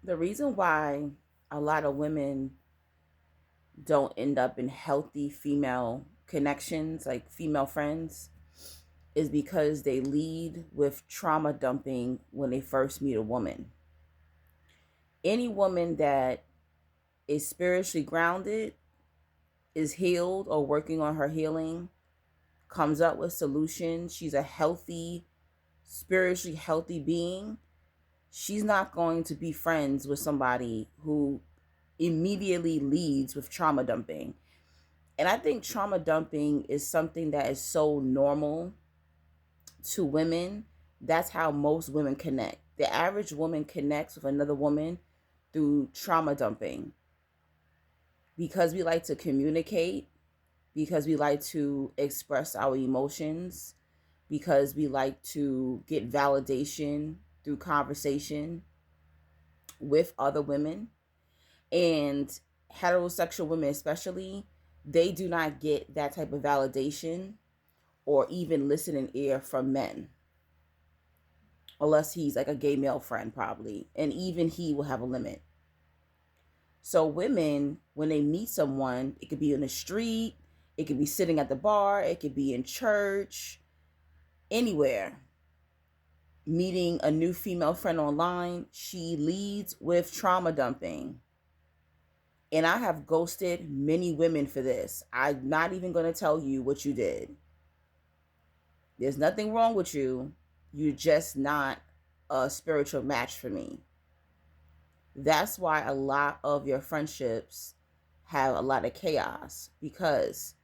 The reason why a lot of women don't end up in healthy female connections, like female friends, is because they lead with trauma dumping when they first meet a woman. Any woman that is spiritually grounded, is healed or working on her healing, comes up with solutions, she's a healthy, spiritually healthy being, she's not going to be friends with somebody who immediately leads with trauma dumping. And I think trauma dumping is something that is so normal to women. That's how most women connect. The average woman connects with another woman through trauma dumping because we like to communicate, because we like to express our emotions, because we like to get validation through conversation with other women. And heterosexual women, especially, they do not get that type of validation or even listening ear from men, unless he's like a gay male friend, probably. And even he will have a limit. So, women, when they meet someone, it could be in the street, it could be sitting at the bar, it could be in church, anywhere, meeting a new female friend online, she leads with trauma dumping. And I have ghosted many women for this. I'm not even going to tell you what you did. There's nothing wrong with you. You're just not a spiritual match for me. That's why a lot of your friendships have a lot of chaos, because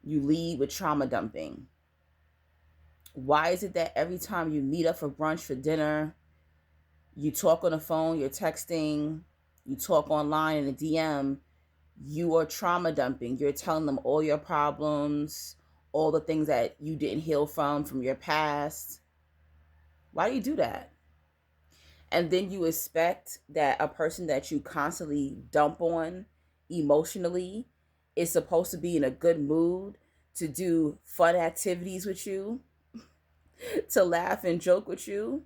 you lead with trauma dumping. Why is it that every time you meet up for brunch, for dinner, you talk on the phone, you're texting, you talk online in a DM, you are trauma dumping. You're telling them all your problems, all the things that you didn't heal from your past. Why do you do that? And then you expect that a person that you constantly dump on emotionally is supposed to be in a good mood, to do fun activities with you, to laugh and joke with you.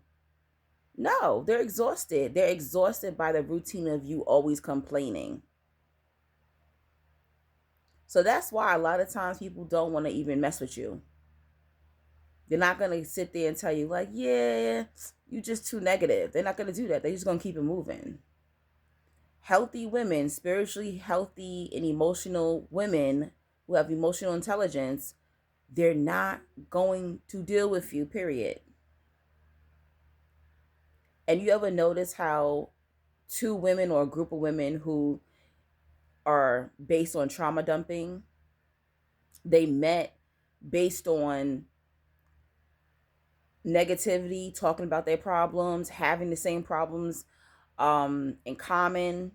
No, they're exhausted. They're exhausted by the routine of you always complaining. So that's why a lot of times people don't want to even mess with you. They're not going to sit there and tell you, like, yeah, you're just too negative. They're not going to do that. They're just going to keep it moving. Healthy women, spiritually healthy and emotional women who have emotional intelligence, they're not going to deal with you, period. And you ever notice how two women or a group of women who are based on trauma dumping, they met based on negativity, talking about their problems, having the same problems in common,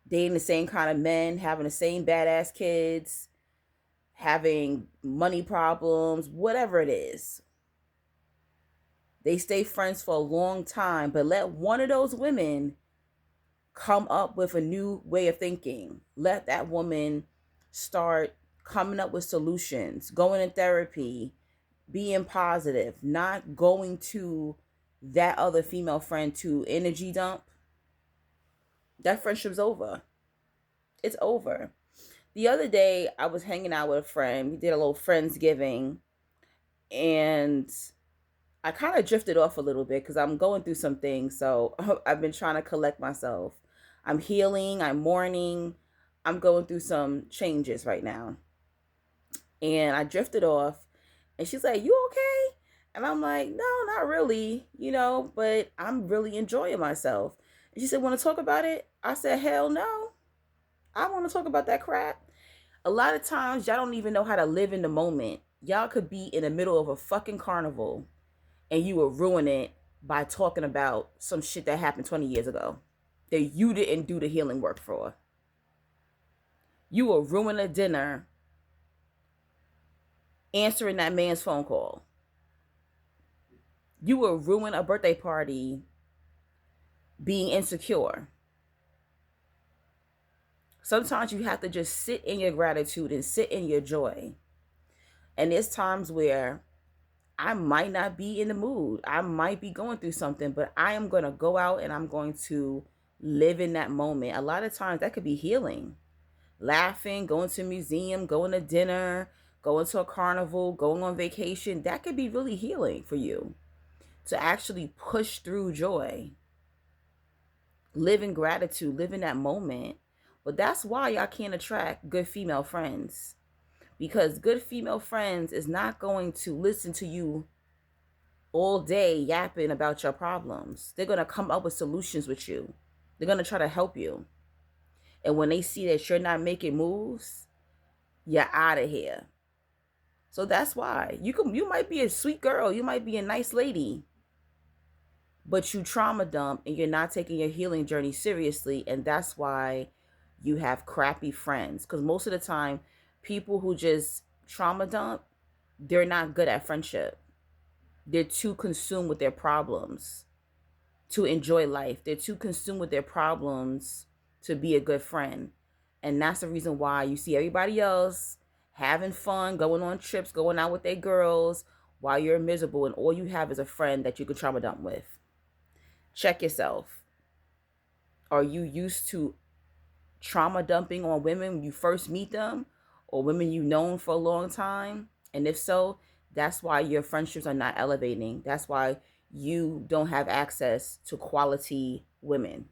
dating the same kind of men, having the same badass kids, having money problems, whatever it is. They stay friends for a long time, but let one of those women come up with a new way of thinking. Let that woman start coming up with solutions, going in therapy, being positive, not going to that other female friend to energy dump. That friendship's over. It's over. The other day, I was hanging out with a friend. We did a little Friendsgiving, and I kind of drifted off a little bit because I'm going through some things. So I've been trying to collect myself. I'm healing, I'm mourning, I'm going through some changes right now. And I drifted off, and she's like, "You okay?" And I'm like, "No, not really, but I'm really enjoying myself." And she said, "Want to talk about it?" I said, "Hell no. I want to talk about that crap." A lot of times, y'all don't even know how to live in the moment. Y'all could be in the middle of a fucking carnival and you will ruin it by talking about some shit that happened 20 years ago that you didn't do the healing work for. You will ruin a dinner answering that man's phone call. You will ruin a birthday party being insecure. Sometimes you have to just sit in your gratitude and sit in your joy. And there's times where I might not be in the mood. I might be going through something, but I am going to go out and I'm going to live in that moment. A lot of times that could be healing. Laughing, going to a museum, going to dinner, going to a carnival, going on vacation. That could be really healing for you to actually push through joy, live in gratitude, live in that moment. But that's why y'all can't attract good female friends, because good female friends is not going to listen to you all day yapping about your problems. They're going to come up with solutions with you. They're going to try to help you. And when they see that you're not making moves, you're out of here. So that's why you might be a sweet girl, you might be a nice lady, but you trauma dump and you're not taking your healing journey seriously, and that's why you have crappy friends. Because most of the time, people who just trauma dump, they're not good at friendship. They're too consumed with their problems to enjoy life. They're too consumed with their problems to be a good friend. And that's the reason why you see everybody else having fun, going on trips, going out with their girls, while you're miserable and all you have is a friend that you can trauma dump with. Check yourself. Are you used to trauma dumping on women when you first meet them, or women you've known for a long time? And if so, that's why your friendships are not elevating. That's why you don't have access to quality women.